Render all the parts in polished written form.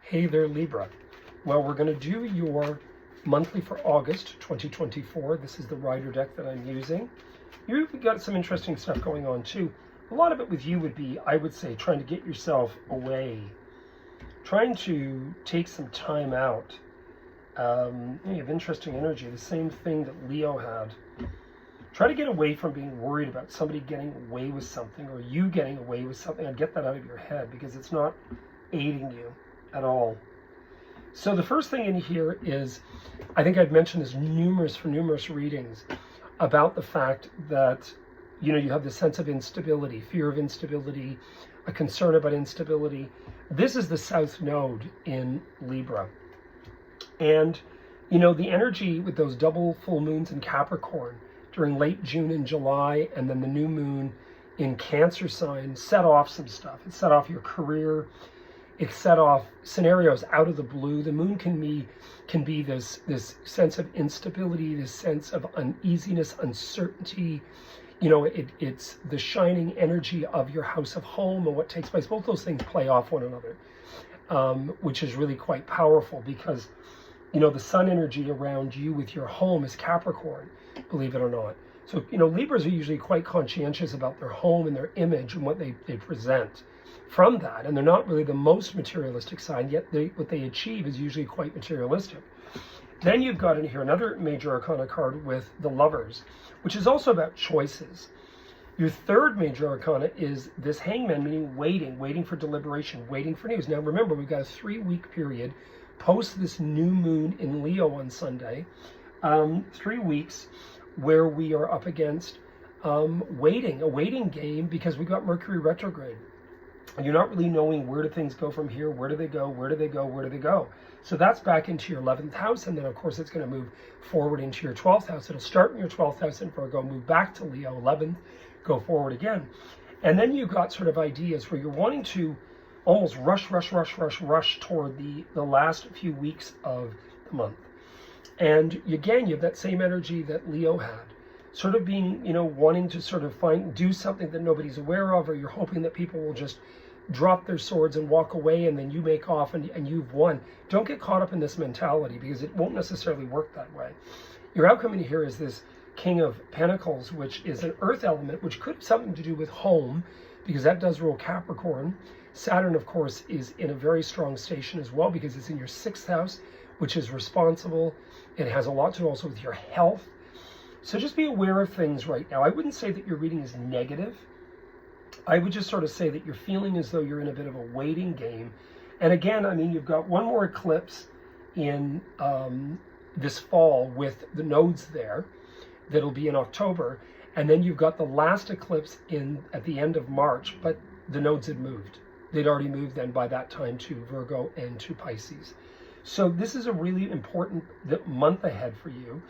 Hey there, Libra. Well, we're going to do your monthly for August 2024. This is the rider deck that I'm using. You've got some interesting stuff going on too. A lot of it with you would be, I would say, trying to get yourself away, trying to take some time out. You have interesting energy, the same thing that Leo had. Try to get away from being worried about somebody getting away with something or you getting away with something, and get that out of your head because it's not aiding you at all. So the first thing in here is, I think I've mentioned this numerous readings about the fact that, you have this sense of instability, fear of instability, a concern about instability. This is the South Node in Libra. And, the energy with those double full moons in Capricorn during late June and July, and then the new moon in Cancer sign set off some stuff. It set off your career. It set off scenarios out of the blue. The moon can be this sense of instability, this sense of uneasiness, uncertainty. It's the shining energy of your house of home and what takes place. Both those things play off one another, which is really quite powerful because, the sun energy around you with your home is Capricorn, believe it or not. So, Libras are usually quite conscientious about their home and their image and what they present from that. And they're not really the most materialistic sign, yet what they achieve is usually quite materialistic. Then you've got in here another major arcana card with the Lovers, which is also about choices. Your third major arcana is this Hangman, meaning waiting for deliberation, waiting for news. Now remember, we've got a 3-week period post this new moon in Leo on Sunday, 3 weeks where we are up against a waiting game, because we got Mercury retrograde. And you're not really knowing where do things go from here, where do they go. So that's back into your 11th house, and then of course it's going to move forward into your 12th house. It'll start in your 12th house in Virgo, move back to Leo, 11th, go forward again. And then you've got sort of ideas where you're wanting to almost rush toward the last few weeks of the month. And again, you have that same energy that Leo had, sort of being, wanting to sort of do something that nobody's aware of, or you're hoping that people will just drop their swords and walk away, and then you make off and you've won. Don't get caught up in this mentality, because it won't necessarily work that way. Your outcome in here is this King of Pentacles, which is an earth element, which could have something to do with home, because that does rule Capricorn. Saturn, of course, is in a very strong station as well, because it's in your 6th house, which is responsible. It has a lot to do also with your health. So just be aware of things right now. I wouldn't say that your reading is negative. I would just sort of say that you're feeling as though you're in a bit of a waiting game. And again, you've got one more eclipse in this fall with the nodes there. That'll be in October. And then you've got the last eclipse at the end of March, but the nodes had moved. They'd already moved then by that time to Virgo and to Pisces. So this is a really important month ahead for you.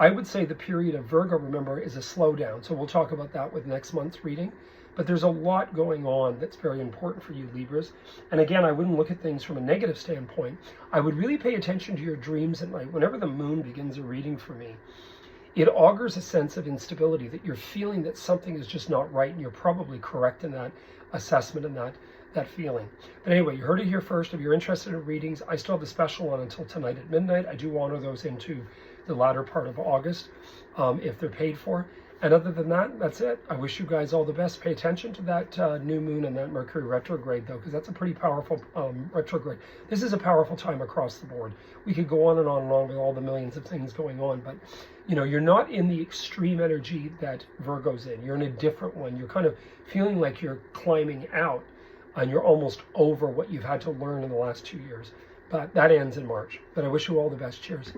I would say the period of Virgo, remember, is a slowdown. So we'll talk about that with next month's reading. But there's a lot going on that's very important for you, Libras. And again, I wouldn't look at things from a negative standpoint. I would really pay attention to your dreams at night. Whenever the moon begins a reading for me, it augurs a sense of instability, that you're feeling that something is just not right, and you're probably correct in that assessment and that feeling. But anyway, you heard it here first. If you're interested in readings, I still have the special on until tonight at midnight. I do honor those into the latter part of August if they're paid for. And other than that, that's it. I wish you guys all the best. Pay attention to that new moon and that Mercury retrograde, though, because that's a pretty powerful retrograde. This is a powerful time across the board. We could go on and on with all the millions of things going on, but you're not in the extreme energy that Virgo's in. You're in a different one. You're kind of feeling like you're climbing out, and you're almost over what you've had to learn in the last 2 years. But that ends in March. But I wish you all the best. Cheers.